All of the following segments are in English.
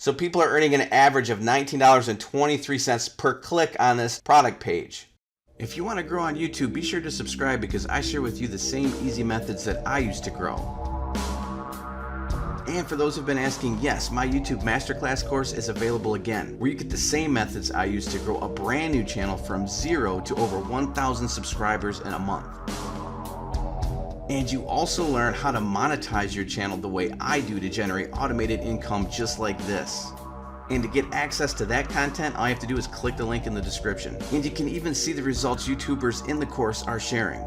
So people are earning an average of $19.23 per click on this product page. If you want to grow on YouTube, be sure to subscribe because I share with you the same easy methods that I used to grow. And for those who've been asking, yes, my YouTube Masterclass course is available again, where you get the same methods I used to grow a brand new channel from 0 to over 1,000 subscribers in a month. And you also learn how to monetize your channel the way I do to generate automated income just like this. And to get access to that content, all you have to do is click the link in the description. And you can even see the results YouTubers in the course are sharing.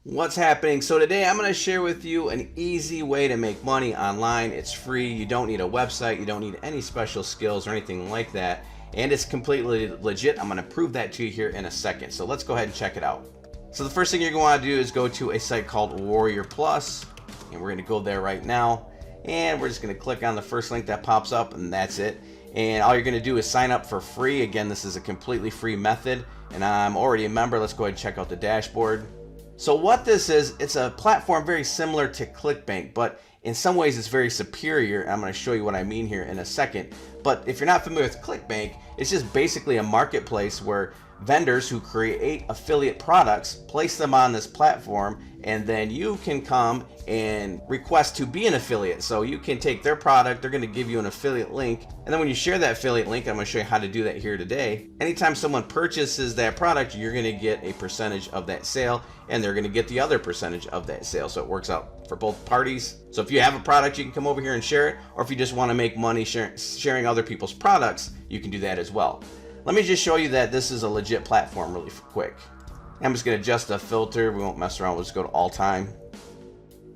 What's happening? So today I'm going to share with you an easy way to make money online. It's free. You don't need a website. You don't need any special skills or anything like that. And it's completely legit. I'm going to prove that to you here in a second. So let's go ahead and check it out. So the first thing you're going to want to do is go to a site called WarriorPlus, and we're going to go there right now, and we're just going to click on the first link that pops up, and that's it. And all you're going to do is sign up for free. Again, this is a completely free method, and I'm already a member. Let's go ahead and check out the dashboard. So what this is, it's a platform very similar to ClickBank, but in some ways it's very superior. I'm going to show you what I mean here in a second. But if you're not familiar with ClickBank, it's just basically a marketplace where vendors who create affiliate products place them on this platform, and then you can come and request to be an affiliate. So you can take their product, they're going to give you an affiliate link, and then when you share that affiliate link, I'm going to show you how to do that here today. Anytime someone purchases that product, you're going to get a percentage of that sale, and they're going to get the other percentage of that sale. So it works out for both parties. So if you have a product, you can come over here and share it, or if you just want to make money sharing other people's products, you can do that as well. Let me just show you that this is a legit platform really quick. I'm just going to adjust the filter. We won't mess around. We'll just go to all time.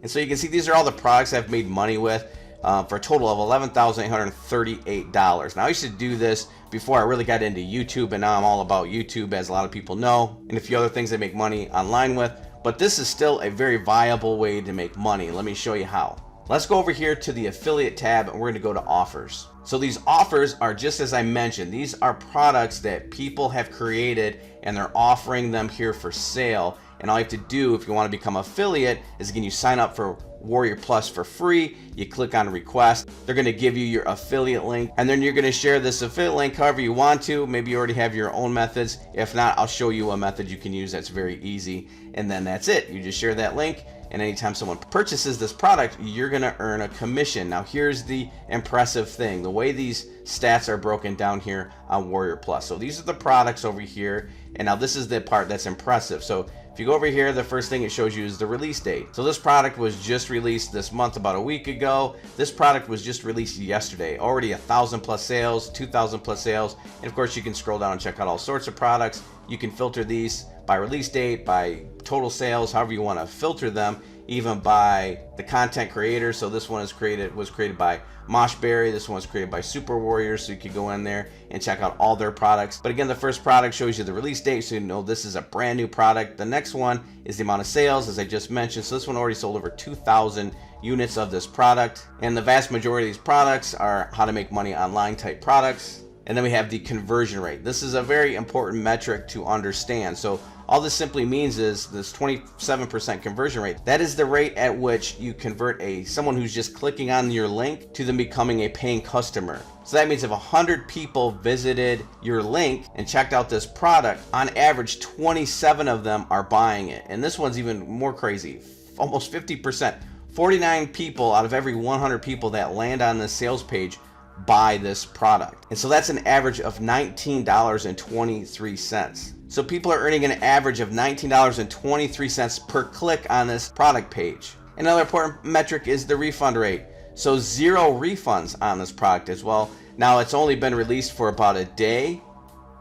And so you can see these are all the products I've made money with for a total of $11,838. Now I used to do this before I really got into YouTube, and now I'm all about YouTube, as a lot of people know, and a few other things I make money online with. But this is still a very viable way to make money. Let me show you how. Let's go over here to the affiliate tab, and we're going to go to offers. So these offers are just as I mentioned. These are products that people have created, and they're offering them here for sale. And all you have to do if you want to become an affiliate is, again, you sign up for WarriorPlus for free. You click on request. They're going to give you your affiliate link, and then you're going to share this affiliate link however you want to. Maybe you already have your own methods. If not, I'll show you a method you can use that's very easy. And then that's it. You just share that link, and anytime someone purchases this product, you're going to earn a commission. Now here's the impressive thing, the way these stats are broken down here on WarriorPlus. So these are the products over here, and now this is the part that's impressive. So if you go over here, the first thing it shows you is the release date. So this product was just released this month, about a week ago. This product was just released yesterday. Already 1,000 plus sales, 2,000 plus sales. And of course you can scroll down and check out all sorts of products. You can filter these by release date, by total sales, however you want to filter them, even by the content creator. So this one was created by Moshberry. This one was created by Super Warriors. So you could go in there and check out all their products. But again, the first product shows you the release date, so you know this is a brand new product. The next one is the amount of sales, as I just mentioned. So this one already sold over 2,000 units of this product. And the vast majority of these products are how to make money online type products. And then we have the conversion rate. This is a very important metric to understand. So all this simply means is this 27% conversion rate. That is the rate at which you convert someone who's just clicking on your link to them becoming a paying customer. So that means if 100 people visited your link and checked out this product, on average 27 of them are buying it. And this one's even more crazy, almost 50%. 49 people out of every 100 people that land on this sales page buy this product. And so that's an average of $19.23. So people are earning an average of $19.23 per click on this product page. Another important metric is the refund rate. So 0 refunds on this product as well. Now it's only been released for about a day,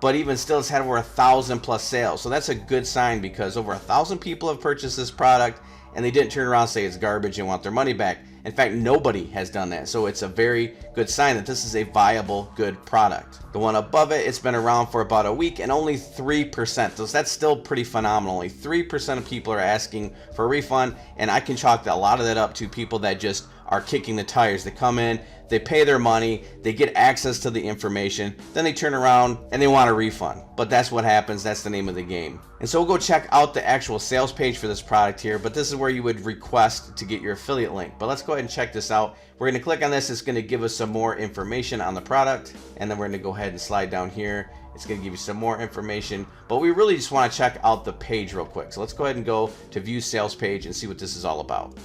but even still it's had over 1,000 plus sales. So that's a good sign, because over 1,000 people have purchased this product and they didn't turn around and say it's garbage and want their money back. In fact, nobody has done that. So it's a very good sign that this is a viable, good product. The one above it, it's been around for about a week and only 3%. So that's still pretty phenomenal. Only 3% of people are asking for a refund. And I can chalk a lot of that up to people that just are kicking the tires. They come in, they pay their money, they get access to the information, then they turn around and they want a refund. But that's what happens. That's the name of the game. And so we'll go check out the actual sales page for this product here, but this is where you would request to get your affiliate link. But let's go ahead and check this out. We're going to click on this. It's going to give us some more information on the product, and then we're going to go ahead and slide down here. It's going to give you some more information, but we really just want to check out the page real quick. So let's go ahead and go to view sales page and see what this is all about.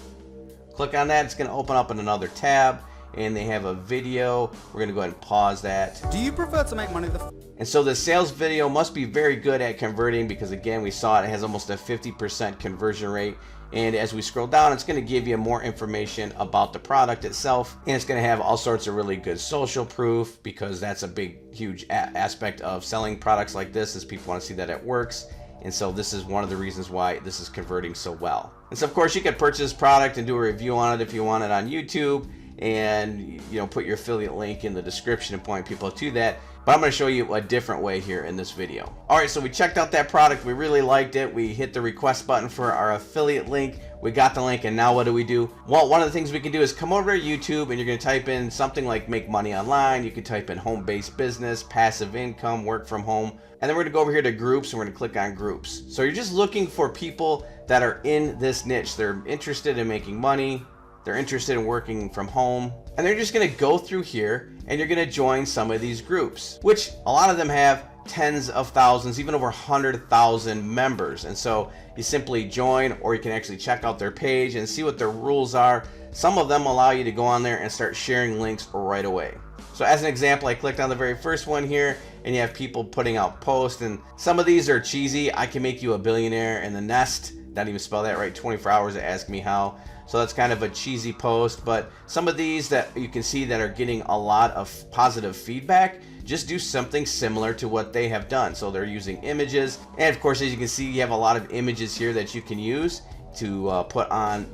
Click on that. It's going to open up in another tab, and they have a video. We're going to go ahead and pause that. Do you prefer to make money And so the sales video must be very good at converting, because again, we saw it has almost a 50% conversion rate. And as we scroll down, it's going to give you more information about the product itself. And it's going to have all sorts of really good social proof, because that's a big, huge aspect of selling products like this, is people want to see that it works. And so this is one of the reasons why this is converting so well. And so of course you could purchase this product and do a review on it if you want it on YouTube, and put your affiliate link in the description and point people to that. But I'm going to show you a different way here in this video. All right, so we checked out that product. We really liked it. We hit the request button for our affiliate link. We got the link, and now what do? Well, one of the things we can do is come over to YouTube, and you're going to type in something like make money online. You can type in home-based business, passive income, work from home. And then we're going to go over here to groups, and we're going to click on groups. So you're just looking for people that are in this niche. They're interested in making money. They're interested in working from home, and they're just going to go through here, and you're going to join some of these groups, which a lot of them have tens of thousands, even over 100,000 members. And so you simply join, or you can actually check out their page and see what their rules are. Some of them allow you to go on there and start sharing links right away. So as an example, I clicked on the very first one here, and you have people putting out posts, and some of these are cheesy. I can make you a billionaire in the nest. Not even spell that right. 24 hours to ask me how. So that's kind of a cheesy post, but some of these that you can see that are getting a lot of positive feedback, just do something similar to what they have done. So they're using images, and of course, as you can see, you have a lot of images here that you can use to put on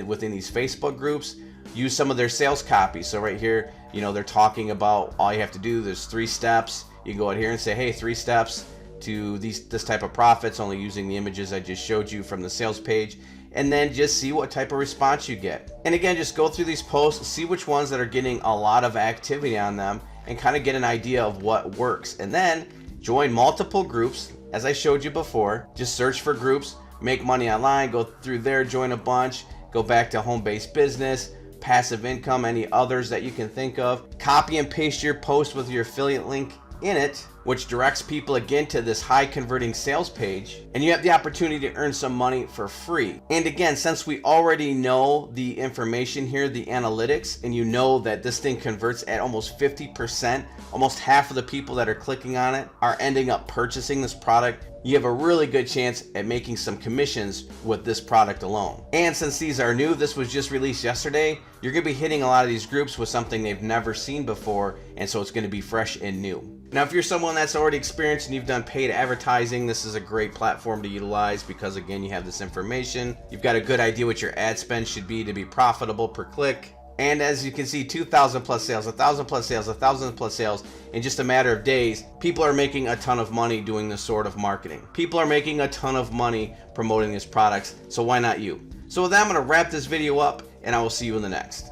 within these Facebook groups. Use some of their sales copy. So right here, they're talking about all you have to do. There's 3 steps. You can go out here and say, hey, 3 steps to this type of profits, only using the images I just showed you from the sales page. And then just see what type of response you get. And again, just go through these posts, see which ones that are getting a lot of activity on them, and kind of get an idea of what works. And then join multiple groups. As I showed you before, just search for groups, make money online, go through there, join a bunch, go back to home-based business, passive income, any others that you can think of. Copy and paste your post with your affiliate link in it, which directs people again to this high converting sales page, and you have the opportunity to earn some money for free. And again, since we already know the information here, the analytics, and you know that this thing converts at almost 50%, almost half of the people that are clicking on it are ending up purchasing this product, you have a really good chance at making some commissions with this product alone. And since these are new, this was just released yesterday, you're going to be hitting a lot of these groups with something they've never seen before, and so it's going to be fresh and new. Now, if you're someone that's already experienced and you've done paid advertising, this is a great platform to utilize, because again, you have this information. You've got a good idea what your ad spend should be to be profitable per click. And as you can see, 2,000 plus sales, 1,000 plus sales, 1,000 plus sales in just a matter of days. People are making a ton of money doing this sort of marketing. People are making a ton of money promoting these products, so why not you? So with that, I'm going to wrap this video up, and I will see you in the next.